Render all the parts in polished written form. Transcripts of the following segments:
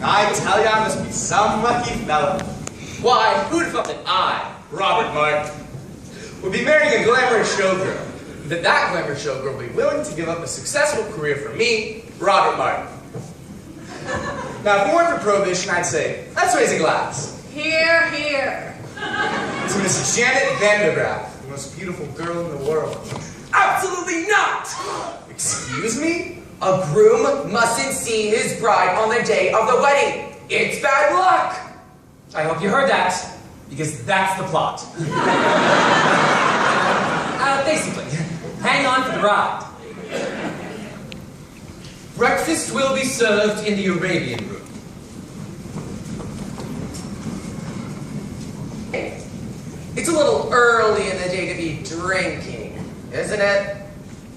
I tell you, I must be some lucky fella. Why, who'd have thought that I, Robert Martin, would be marrying a glamorous showgirl? That glamorous showgirl would be willing to give up a successful career for me, Robert Martin. Now, if it weren't for Prohibition, I'd say, let's raise a glass. Here, here. To Miss Janet Vandergraaf, the most beautiful girl in the world. Absolutely not! Excuse me? A groom mustn't see his bride on the day of the wedding. It's bad luck. I hope you heard that, because that's the plot. Basically, hang on for the ride. Breakfast will be served in the Arabian room. It's a little early in the day to be drinking, isn't it?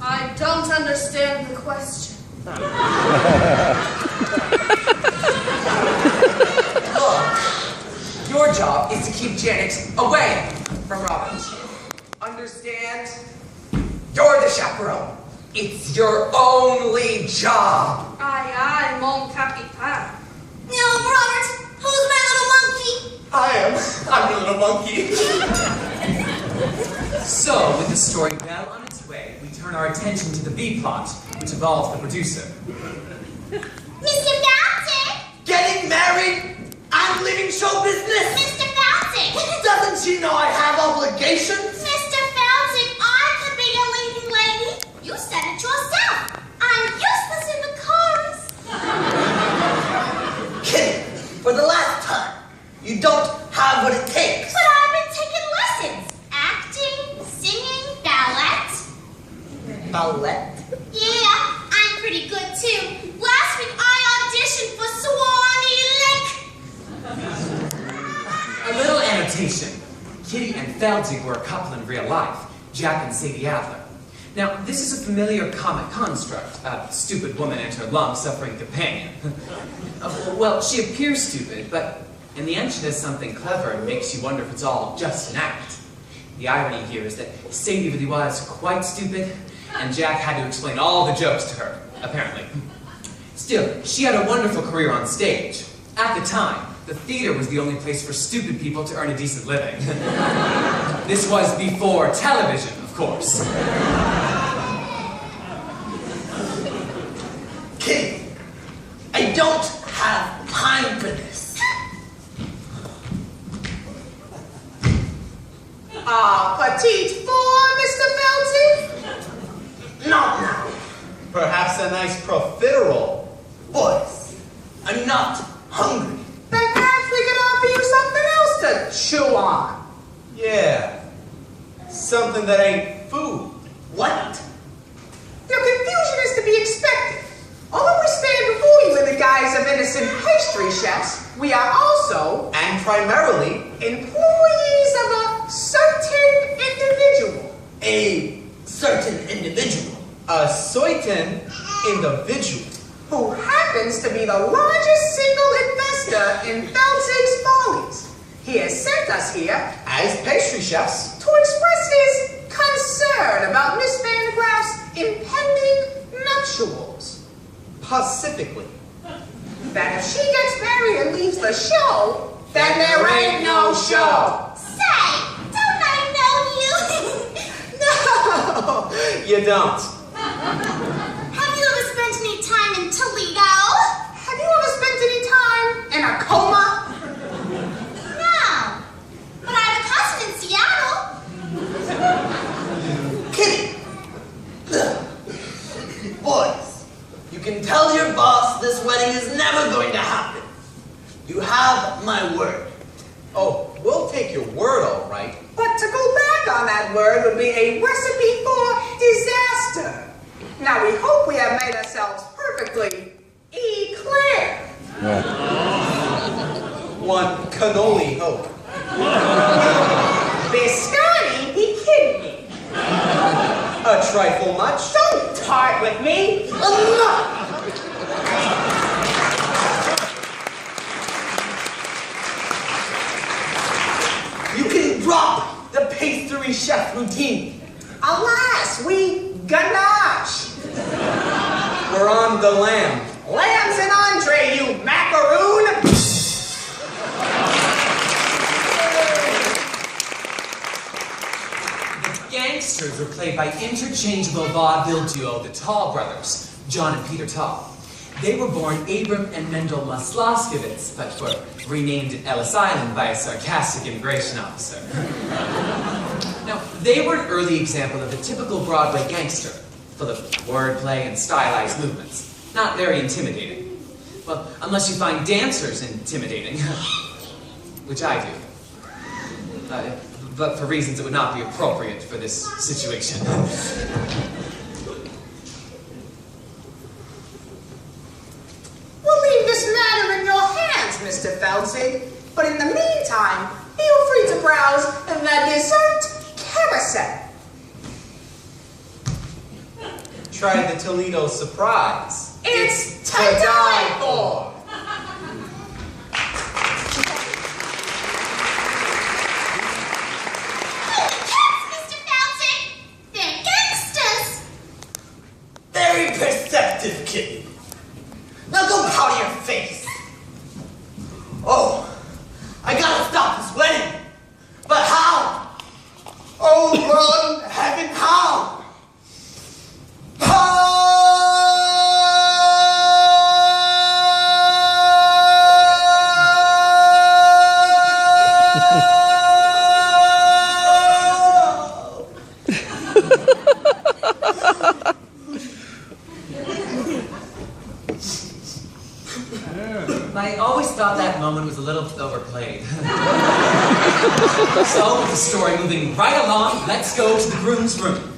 I don't understand the question. Look, your job is to keep Janet away from Robert. Understand? You're the chaperone. It's your only job. Aye, aye, mon capitaine. No, Robert, who's my little monkey? I'm the little monkey. So, with the story well on its way, we turn our attention to the B-plot, which involves the producer. Mr. Feltzieg! Getting married and leaving show business? Mr. Feltzieg! Doesn't she know I have obligations? Mr. Feltzieg, I could be a leading lady. You said it yourself. I'm useless in the chorus. Kid, for the last time, you don't have what it takes. But I've been taking lessons. Acting, singing, ballet. Ballet? Yeah, I'm pretty good too. Last week I auditioned for Swanee Lake. A little annotation. Kitty and Feltzieg were a couple in real life, Jack and Sadie Adler. Now, this is a familiar comic construct, a stupid woman and her long-suffering companion. Well, she appears stupid, but in the end she does something clever and makes you wonder if it's all just an act. The irony here is that Sadie really was quite stupid, and Jack had to explain all the jokes to her, apparently. Still, she had a wonderful career on stage. At the time, the theater was the only place for stupid people to earn a decent living. This was before television, of course. Kitty, I don't have time for this. Petite four, Mr. Feltzieg? Not now. Perhaps a nice profiterole. Boys, I'm not hungry. Then perhaps we can offer you something else to chew on. Yeah. Something that ain't food. What? Your confusion is to be expected. Although we stand before you in the guise of innocent pastry chefs, we are also, And primarily, employees of a certain individual. A certain individual. a certain individual. Who happens to be the largest single investor in Feltzieg's Follies. He has sent us here As pastry chefs, to express his concern about Miss Vandergraaf's impending nuptials. pacifically. That if she gets married and leaves the show, then there ain't no show. Say, don't I know you? No, you don't. Have you ever spent any time in Toledo? Have you ever spent any time in a coma? No. But I have a cousin in Seattle. Kitty! Boys, you can tell your boss this wedding is never going to happen. You have my word. Oh, we'll take your word, all right. But to go back on that word would be a recipe for disaster. Now we hope we have made ourselves perfectly clear. One can only hope. Biscotti, he kidding me. A trifle much. Don't tart with me. You can drop the pastry chef routine. Alas, we ganache. We're on the lamb. Lambs and entree, you macaroon. played by interchangeable vaudeville duo, the Tall Brothers, John and Peter Tall. They were born Abram and Mendel Maslowskiewicz, but were renamed at Ellis Island by a sarcastic immigration officer. Now, they were an early example of the typical Broadway gangster, full of wordplay and stylized movements. Not very intimidating. Well, unless you find dancers intimidating, which I do. But for reasons that would not be appropriate for this situation. We'll leave this matter in your hands, Mr. Feltzieg. But in the meantime, feel free to browse the dessert carousel. Try the Toledo surprise. It's to die for. Mr. Feltzieg, they're gangsters. Very perceptive, Kitty. Now go powder your face. Oh, I gotta stop this wedding. But how? Oh, Lord in heaven, how? I always thought that moment was a little overplayed. So, with the story moving right along, let's go to the groom's room.